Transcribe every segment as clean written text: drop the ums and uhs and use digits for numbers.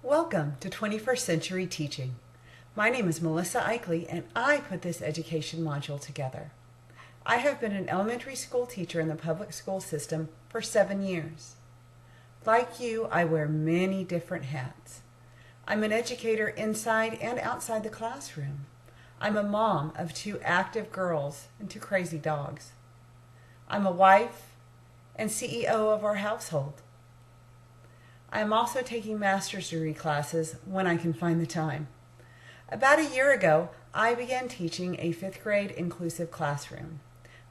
Welcome to 21st Century Teaching. My name is Melissa Eichley and I put this education module together. I have been an elementary school teacher in the public school system for 7 years. Like you, I wear many different hats. I'm an educator inside and outside the classroom. I'm a mom of 2 active girls and 2 crazy dogs. I'm a wife and CEO of our household. I am also taking master's degree classes when I can find the time. About a year ago, I began teaching a 5th grade inclusive classroom.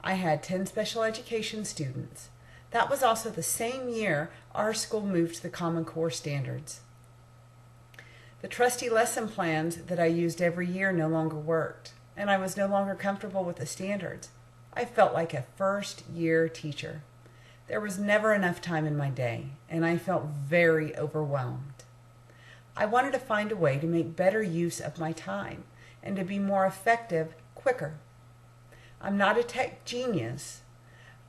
I had 10 special education students. That was also the same year our school moved to the Common Core standards. The trusty lesson plans that I used every year no longer worked, and I was no longer comfortable with the standards. I felt like a first-year teacher. There was never enough time in my day, and I felt very overwhelmed. I wanted to find a way to make better use of my time and to be more effective quicker. I'm not a tech genius,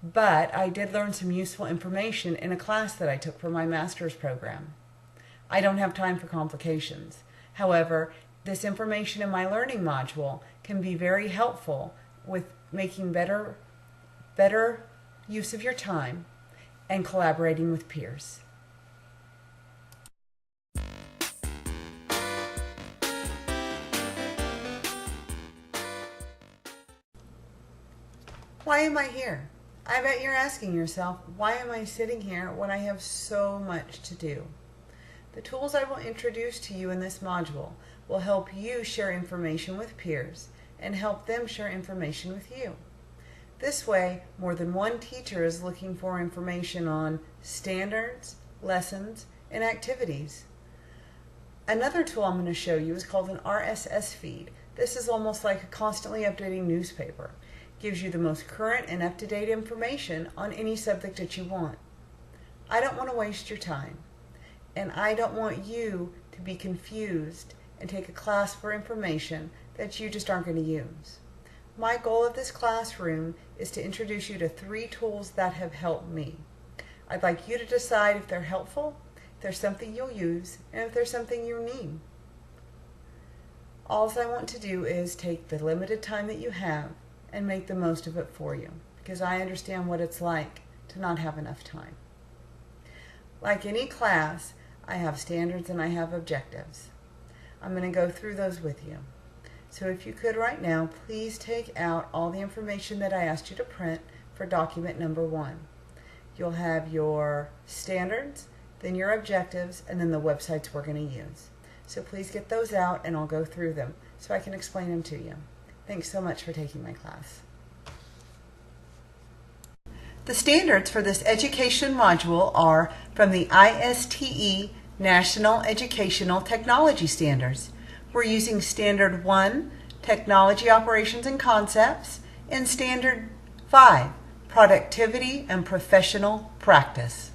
but I did learn some useful information in a class that I took for my master's program. I don't have time for complications. However, this information in my learning module can be very helpful with making better use of your time and collaborating with peers. Why am I here? I bet you're asking yourself, why am I sitting here when I have so much to do? The tools I will introduce to you in this module will help you share information with peers and help them share information with you. This way, more than one teacher is looking for information on standards, lessons, and activities. Another tool I'm going to show you is called an RSS feed. This is almost like a constantly updating newspaper. It gives you the most current and up-to-date information on any subject that you want. I don't want to waste your time, and I don't want you to be confused and take a class for information that you just aren't going to use. My goal of this classroom is to introduce you to 3 tools that have helped me. I'd like you to decide if they're helpful, if there's something you'll use, and if there's something you need. All I want to do is take the limited time that you have and make the most of it for you, because I understand what it's like to not have enough time. Like any class, I have standards and I have objectives. I'm going to go through those with you. So if you could right now, please take out all the information that I asked you to print for document number 1. You'll have your standards, then your objectives, and then the websites we're going to use. So please get those out and I'll go through them so I can explain them to you. Thanks so much for taking my class. The standards for this education module are from the ISTE National Educational Technology Standards. We're using Standard 1, Technology Operations and Concepts, and Standard 5, Productivity and Professional Practice.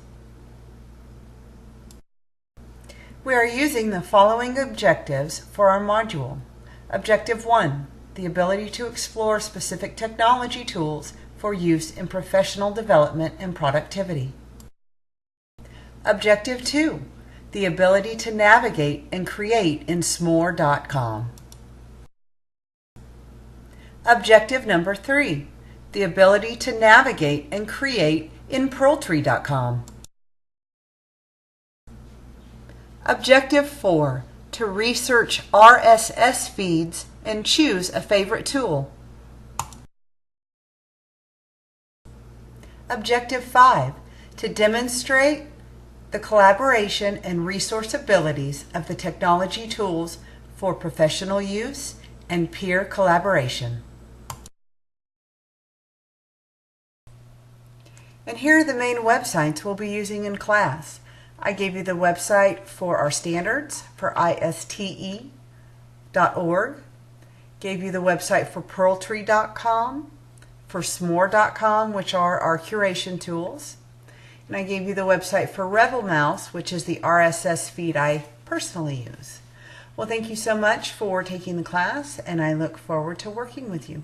We are using the following objectives for our module. Objective 1, the ability to explore specific technology tools for use in professional development and productivity. Objective 2, the ability to navigate and create in smore.com. Objective number 3, the ability to navigate and create in pearltree.com. Objective 4, to research RSS feeds and choose a favorite tool. Objective 5, to demonstrate the collaboration and resource abilities of the technology tools for professional use and peer collaboration. And here are the main websites we'll be using in class. I gave you the website for our standards for ISTE.org, gave you the website for pearltree.com, for smore.com, which are our curation tools, and I gave you the website for Rebel Mouse, which is the RSS feed I personally use. Well, thank you so much for taking the class, and I look forward to working with you.